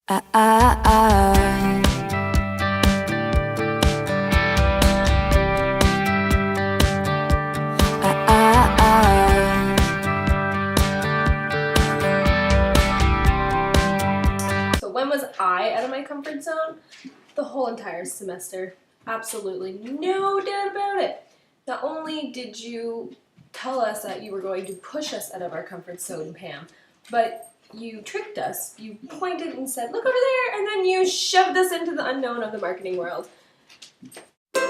Ah, ah, ah. Ah, ah, So when was I out of my comfort zone? The whole entire semester. Absolutely no doubt about it. Not only did you tell us that you were going to push us out of our comfort zone, Pam, but you tricked us. You pointed and said, "Look over there," and then you shoved us into the unknown of the marketing world. So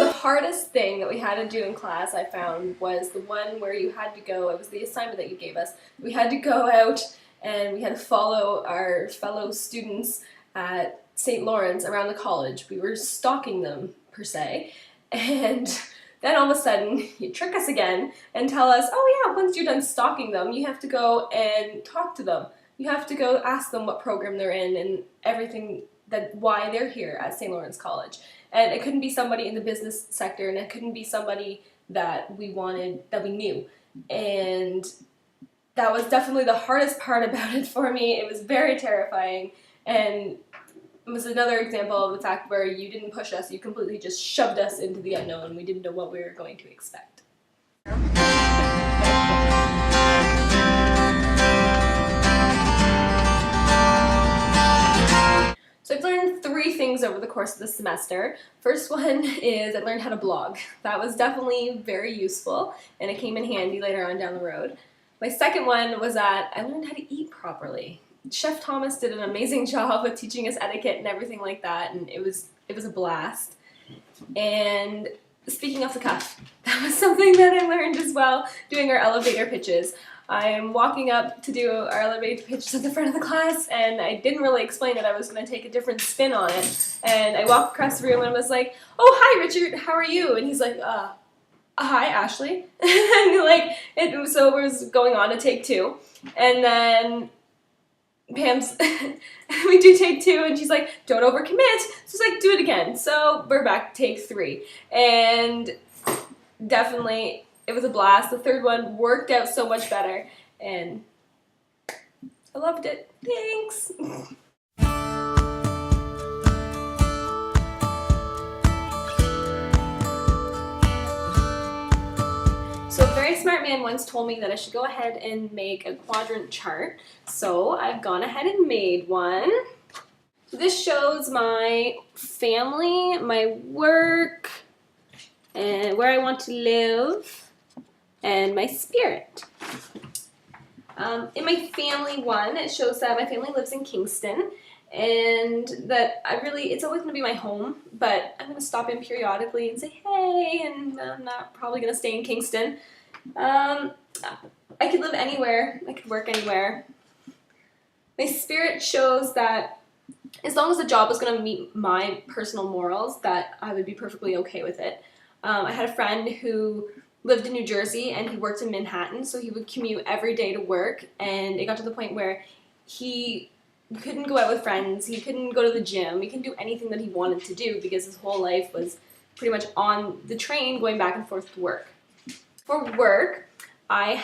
the hardest thing that we had to do in class, I found, was the one where you had to go, it was the assignment that you gave us, we had to go out and we had to follow our fellow students at St. Lawrence around the college. We were stalking them, per se, and then all of a sudden you trick us again and tell us, oh yeah, once you're done stalking them, you have to go and talk to them. You have to go ask them what program they're in and everything, that why they're here at St. Lawrence College. And it couldn't be somebody in the business sector, and it couldn't be somebody that we wanted, that we knew. And that was definitely the hardest part about it for me. It was very terrifying, and it was another example of the fact where you didn't push us, you completely just shoved us into the unknown. We didn't know what we were going to expect. So I've learned 3 things over the course of the semester. First one is I learned how to blog. That was definitely very useful, and it came in handy later on down the road. My second one was that I learned how to eat properly. Chef Thomas did an amazing job with teaching us etiquette and everything like that, and it was a blast. And speaking off the cuff, that was something that I learned as well, doing our elevator pitches. I'm walking up to do our elevator pitches at the front of the class, and I didn't really explain that I was going to take a different spin on it. And I walked across the room and was like, "Oh, hi, Richard, how are you?" And he's like, "Hi, Ashley." And so it was going on to take 2. And then Pam's, we do take 2, and she's like, "Don't overcommit." So it's like, do it again. So we're back to take 3. And definitely, it was a blast. The third one worked out so much better, and I loved it. Thanks. So a very smart man once told me that I should go ahead and make a quadrant chart. So I've gone ahead and made one. So this shows my family, my work, and where I want to live, and my spirit. In my family one, it shows that my family lives in Kingston, and that it's always going to be my home, but I'm going to stop in periodically and say hey, and I'm not probably going to stay in Kingston. I could live anywhere, I could work anywhere. My spirit shows that as long as the job was going to meet my personal morals, that I would be perfectly okay with it. I had a friend who lived in New Jersey, and he worked in Manhattan, so he would commute every day to work, and it got to the point where he couldn't go out with friends, he couldn't go to the gym, he couldn't do anything that he wanted to do because his whole life was pretty much on the train going back and forth to work. For work, I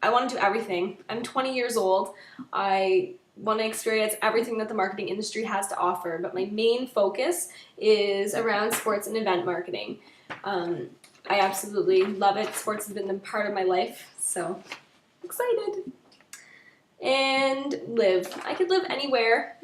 want to do everything. I'm 20 years old. I want to experience everything that the marketing industry has to offer, but my main focus is around sports and event marketing. I absolutely love it. Sports has been a part of my life, so excited. And live. I could live anywhere.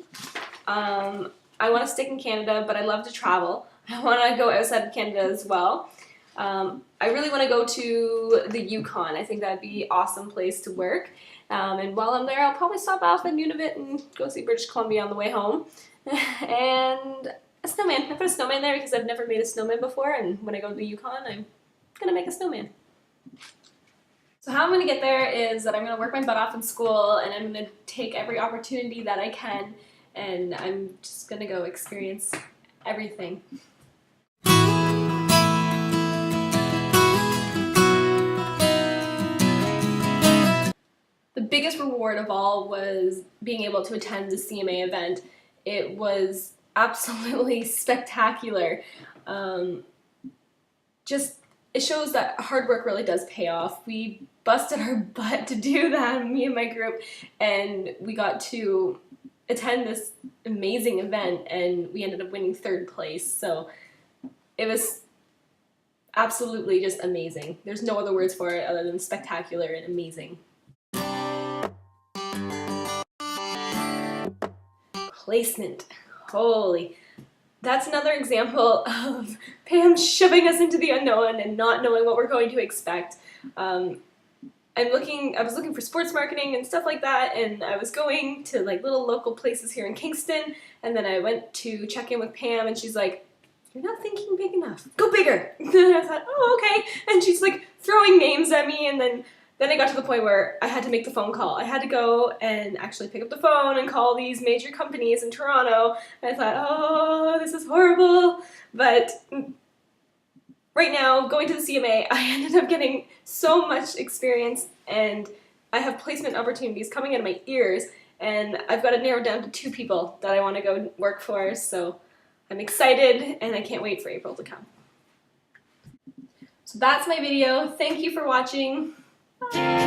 I want to stick in Canada, but I love to travel. I want to go outside of Canada as well. I really want to go to the Yukon. I think that would be an awesome place to work. And while I'm there, I'll probably stop off in Nunavut and go see British Columbia on the way home. And a snowman. I put a snowman there because I've never made a snowman before, and when I go to the Yukon, I'm going to make a snowman. So how I'm going to get there is that I'm going to work my butt off in school, and I'm going to take every opportunity that I can, and I'm just going to go experience everything. The biggest reward of all was being able to attend the CMA event. It was absolutely spectacular. Just it shows that hard work really does pay off. We busted our butt to do that, me and my group, and we got to attend this amazing event, and we ended up winning 3rd place. So it was absolutely just amazing. There's no other words for it other than spectacular and amazing. Placement. Holy. That's another example of Pam shoving us into the unknown and not knowing what we're going to expect. I was looking for sports marketing and stuff like that, and I was going to like little local places here in Kingston, and then I went to check in with Pam, and she's like, "You're not thinking big enough. Go bigger." And I thought, "Oh, okay." And she's like throwing names at me, and then I got to the point where I had to make the phone call. I had to go and actually pick up the phone and call these major companies in Toronto. And I thought, oh, this is horrible. But right now, going to the CMA, I ended up getting so much experience, and I have placement opportunities coming out of my ears, and I've got it narrowed down to 2 people that I want to go work for, so I'm excited, and I can't wait for April to come. So that's my video. Thank you for watching. Bye.